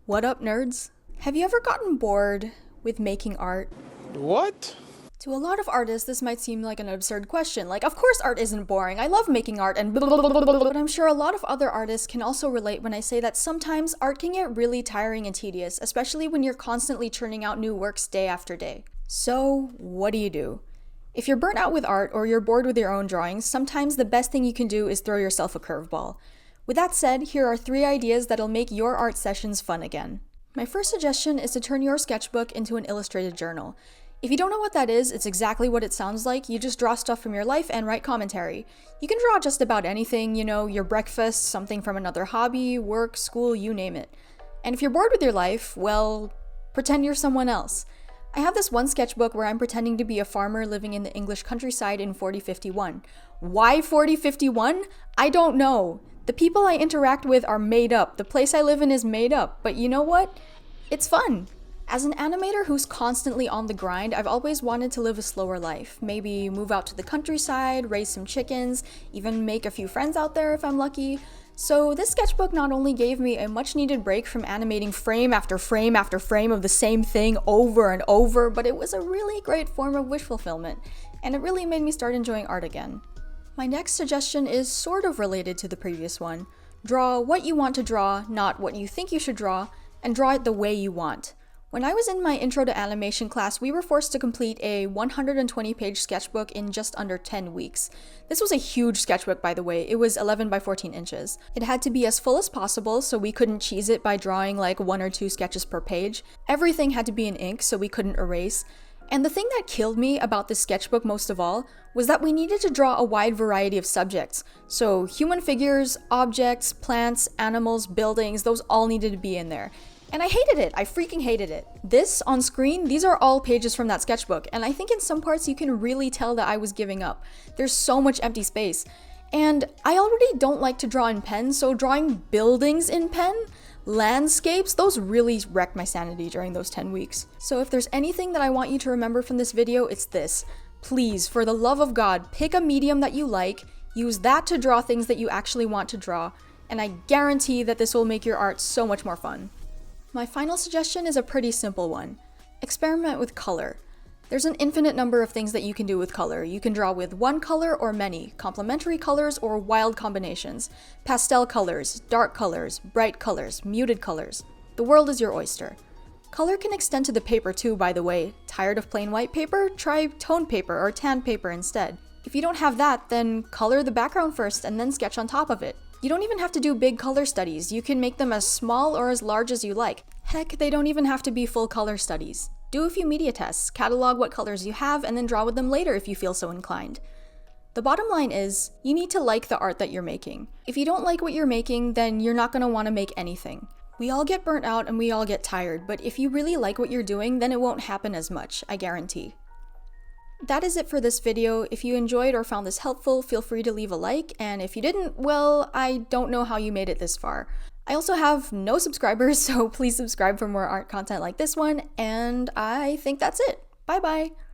What up, nerds? Have you ever gotten bored with making art? What? To a lot of artists, this might seem like an absurd question. Like, of course art isn't boring. I love making art and blah, blah, blah, blah, blah. But I'm sure a lot of other artists can also relate when I say that sometimes art can get really tiring and tedious, especially when you're constantly churning out new works day after day. So, what do you do? If you're burnt out with art or you're bored with your own drawings, sometimes the best thing you can do is throw yourself a curveball. With that said, here are 3 ideas that'll make your art sessions fun again. My first suggestion is to turn your sketchbook into an illustrated journal. If you don't know what that is, it's exactly what it sounds like. You just draw stuff from your life and write commentary. You can draw just about anything, your breakfast, something from another hobby, work, school, you name it. And if you're bored with your life, well, pretend you're someone else. I have this one sketchbook where I'm pretending to be a farmer living in the English countryside in 4051. Why 4051? I don't know. The people I interact with are made up. The place I live in is made up. But you know what? It's fun. As an animator who's constantly on the grind, I've always wanted to live a slower life. Maybe move out to the countryside, raise some chickens, even make a few friends out there if I'm lucky. So this sketchbook not only gave me a much needed break from animating frame after frame after frame of the same thing over and over, but it was a really great form of wish fulfillment, and it really made me start enjoying art again. My next suggestion is sort of related to the previous one. Draw what you want to draw, not what you think you should draw, and draw it the way you want. When I was in my intro to animation class, we were forced to complete a 120-page sketchbook in just under 10 weeks. This was a huge sketchbook, by the way. It was 11 by 14 inches. It had to be as full as possible, so we couldn't cheese it by drawing like 1 or 2 sketches per page. Everything had to be in ink, so we couldn't erase. And the thing that killed me about this sketchbook most of all was that we needed to draw a wide variety of subjects. So human figures, objects, plants, animals, buildings, those all needed to be in there. And I hated it. I freaking hated it. This, on screen, these are all pages from that sketchbook, and I think in some parts you can really tell that I was giving up. There's so much empty space. And I already don't like to draw in pen, so drawing buildings in pen, landscapes, those really wrecked my sanity during those 10 weeks. So if there's anything that I want you to remember from this video, it's this. Please, for the love of God, pick a medium that you like, use that to draw things that you actually want to draw, and I guarantee that this will make your art so much more fun. My final suggestion is a pretty simple one. Experiment with color. There's an infinite number of things that you can do with color. You can draw with one color or many, complementary colors or wild combinations, pastel colors, dark colors, bright colors, muted colors. The world is your oyster. Color can extend to the paper too, by the way. Tired of plain white paper? Try toned paper or tan paper instead. If you don't have that, then color the background first and then sketch on top of it. You don't even have to do big color studies. You can make them as small or as large as you like. Heck, they don't even have to be full color studies. Do a few media tests, catalog what colors you have, and then draw with them later if you feel so inclined. The bottom line is, you need to like the art that you're making. If you don't like what you're making, then you're not going to want to make anything. We all get burnt out and we all get tired, but if you really like what you're doing, then it won't happen as much, I guarantee. That is it for this video. If you enjoyed or found this helpful, feel free to leave a like, and if you didn't, well, I don't know how you made it this far. I also have no subscribers, so please subscribe for more art content like this one, and I think that's it. Bye bye!